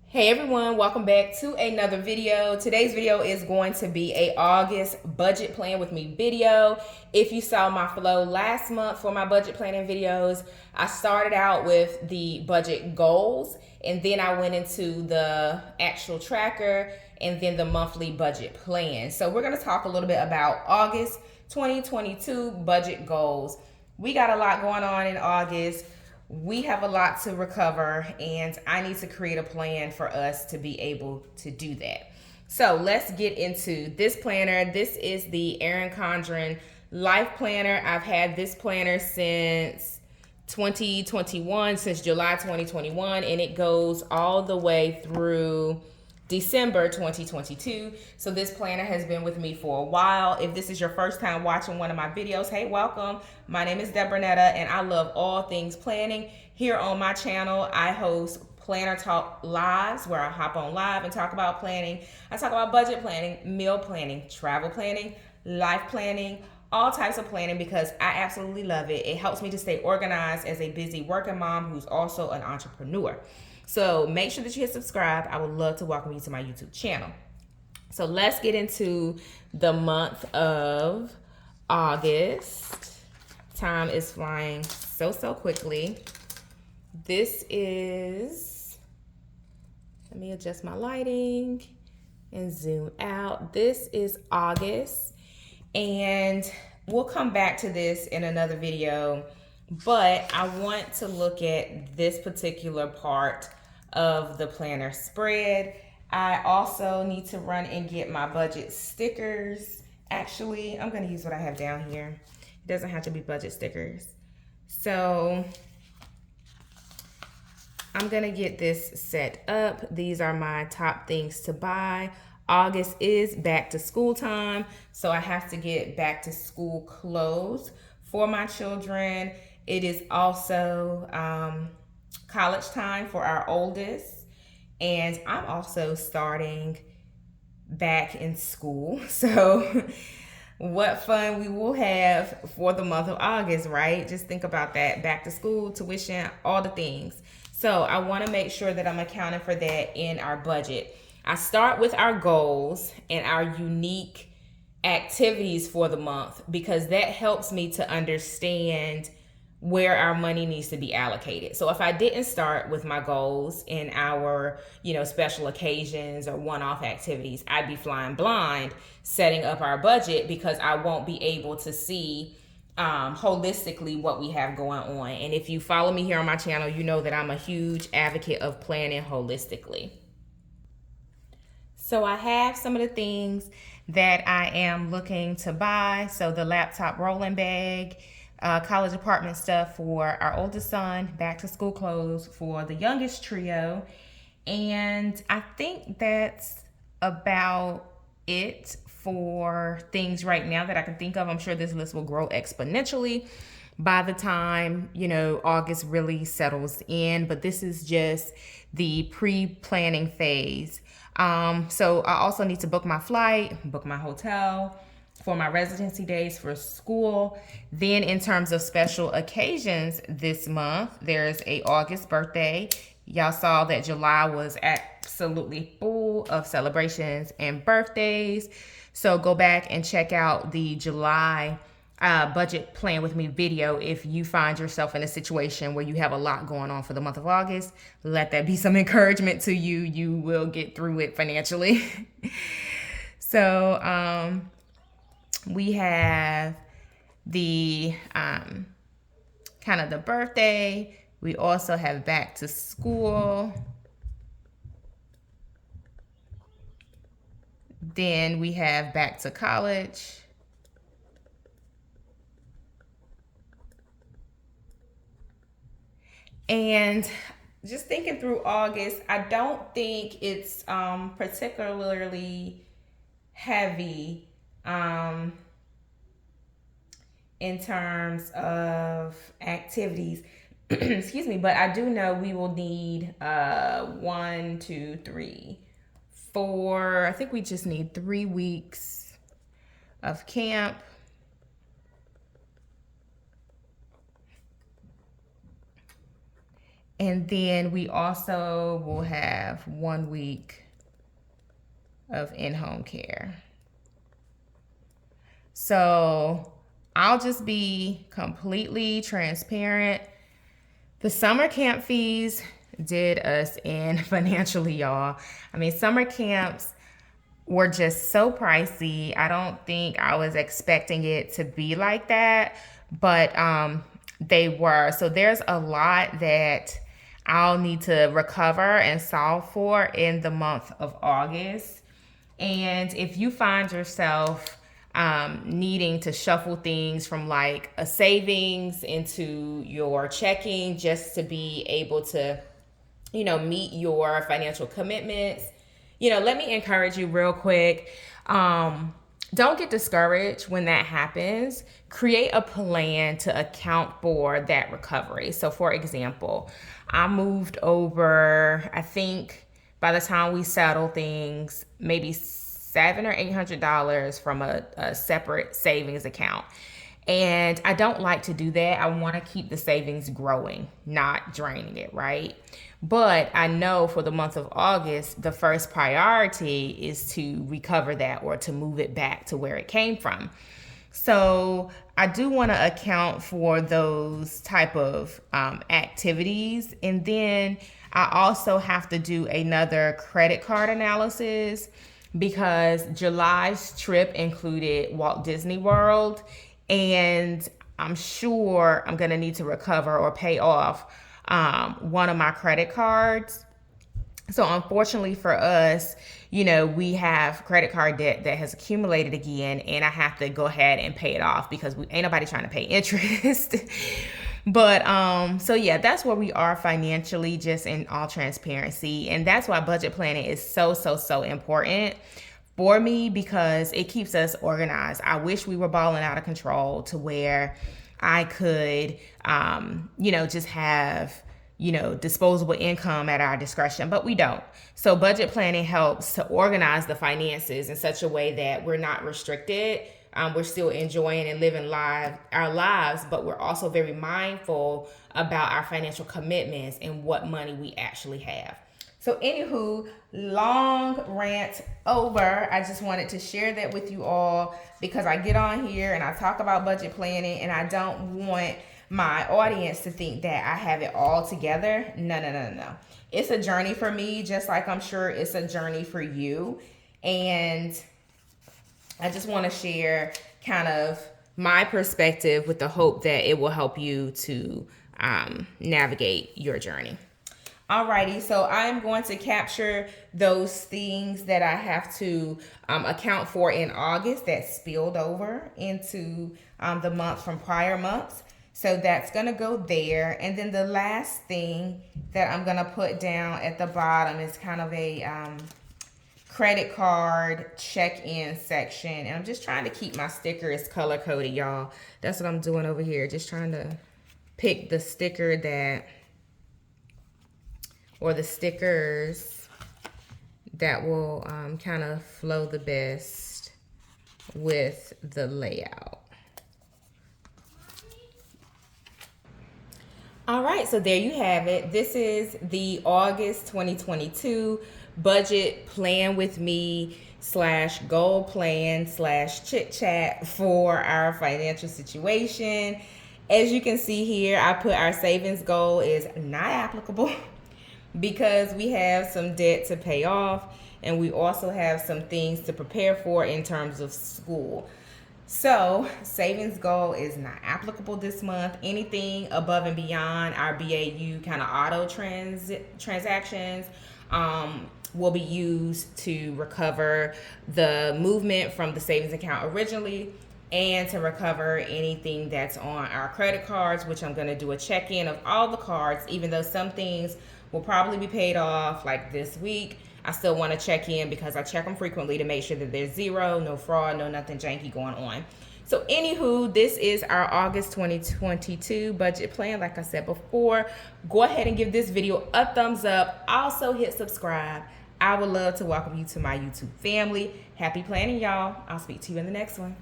Hey everyone, welcome back to another video. Today's video is going to be a August budget plan with me video. If you saw my flow last month for my budget planning videos, I started out with the budget goals and then I went into the actual tracker and then the monthly budget plan. So we're going to talk a little bit about August 2022 budget goals. We got a lot going on in August. We have a lot to recover, and I need to create a plan for us to be able to do that. So let's get into this planner. This is the Erin Condren Life Planner. I've had this planner since 2021, since July 2021, and it goes all the way through December 2022. So this planner has been with me for a while. If this is your first time watching one of my videos, hey, welcome. My name is Debronetta and I love all things planning. Here on my channel, I host Planner Talk Lives where I hop on live and talk about planning. I talk about budget planning, meal planning, travel planning, life planning, all types of planning because I absolutely love it. It helps me to stay organized as a busy working mom who's also an entrepreneur. So make sure that you hit subscribe. I would love to welcome you to my YouTube channel. So let's get into the month of August. Time is flying so quickly. This is, let me adjust my lighting and zoom out. This is August, and we'll come back to this in another video, but I want to look at this particular part of the planner spread. I also need to run and get my budget stickers. Actually, I'm going to use what I have down here. It doesn't have to be budget stickers. So I'm going to get this set up. These are my top things to buy. August is back to school time, so I have to get back to school clothes for my children. It is also college time for our oldest, and I'm also starting back in school. So what fun we will have for the month of August, right? Just think about that. Back to school, tuition, all the things. So I want to make sure that I'm accounting for that in our budget. I start with our goals and our unique activities for the month because that helps me to understand where our money needs to be allocated. So if I didn't start with my goals in our, special occasions or one-off activities, I'd be flying blind setting up our budget because I won't be able to see holistically what we have going on. And if you follow me here on my channel, you know that I'm a huge advocate of planning holistically. So I have some of the things that I am looking to buy. So the laptop rolling bag, college apartment stuff for our oldest son, back to school clothes for the youngest trio. And I think that's about it for things right now that I can think of. I'm sure this list will grow exponentially by the time, August really settles in. But this is just the pre-planning phase. So I also need to book my flight, book my hotel for my residency days for school. Then in terms of special occasions this month, there's a August birthday. Y'all saw that July was absolutely full of celebrations and birthdays. So go back and check out the July budget plan with me video if you find yourself in a situation where you have a lot going on for the month of August. Let that be some encouragement to you. You will get through it financially. So we have the kind of the birthday. We also have back to school. Then we have back to college. And just thinking through August, I don't think it's particularly heavy in terms of activities. Excuse me, but I do know we will need 1, 2, 3, 4. I think we just need 3 weeks of camp. And then we also will have have 1 week of in-home care. So I'll just be completely transparent. The summer camp fees did us in financially, y'all. I mean, summer camps were just so pricey. I don't think I was expecting it to be like that, but they were. So there's a lot that I'll need to recover and solve for in the month of August. And if you find yourself needing to shuffle things from like a savings into your checking just to be able to, meet your financial commitments, let me encourage you real quick. Don't get discouraged when that happens. Create a plan to account for that recovery. So for example, I moved over, I think by the time we settle things, maybe $700 or $800 from a separate savings account. And I don't like to do that. I want to keep the savings growing, not draining it, right? But I know for the month of August, the first priority is to recover that or to move it back to where it came from. So I do want to account for those type of activities. And then I also have to do another credit card analysis because July's trip included Walt Disney World. And I'm sure I'm going to need to recover or pay off one of my credit cards. So unfortunately for us, we have credit card debt that has accumulated again, and I have to go ahead and pay it off because ain't nobody trying to pay interest. But so yeah, that's where we are financially, just in all transparency. And that's why budget planning is so important for me, because it keeps us organized. I wish we were balling out of control to where I could, just have, disposable income at our discretion, but we don't. So budget planning helps to organize the finances in such a way that we're not restricted. We're still enjoying and living our lives, but we're also very mindful about our financial commitments and what money we actually have. So anywho, long rant over. I just wanted to share that with you all because I get on here and I talk about budget planning and I don't want my audience to think that I have it all together. No. It's a journey for me, just like I'm sure it's a journey for you. And I just want to share kind of my perspective with the hope that it will help you to navigate your journey. Alrighty, so I'm going to capture those things that I have to account for in August that spilled over into the month from prior months. So that's going to go there. And then the last thing that I'm going to put down at the bottom is kind of a credit card check-in section. And I'm just trying to keep my stickers color-coded, y'all. That's what I'm doing over here. Just trying to pick the sticker or the stickers that will kind of flow the best with the layout. All right, so there you have it. This is the August 2022 budget plan with me / goal plan / chit chat for our financial situation. As you can see here, I put our savings goal is not applicable because we have some debt to pay off and we also have some things to prepare for in terms of school. So savings goal is not applicable this month. Anything above and beyond our BAU kind of auto transactions will be used to recover the movement from the savings account originally and to recover anything that's on our credit cards, which I'm going to do a check-in of all the cards, even though some things will probably be paid off like this week. I still want to check in because I check them frequently to make sure that there's zero, no fraud, no nothing janky going on. So anywho, this is our August 2022 budget plan. Like I said before, go ahead and give this video a thumbs up. Also hit subscribe. I would love to welcome you to my YouTube family. Happy planning, y'all. I'll speak to you in the next one.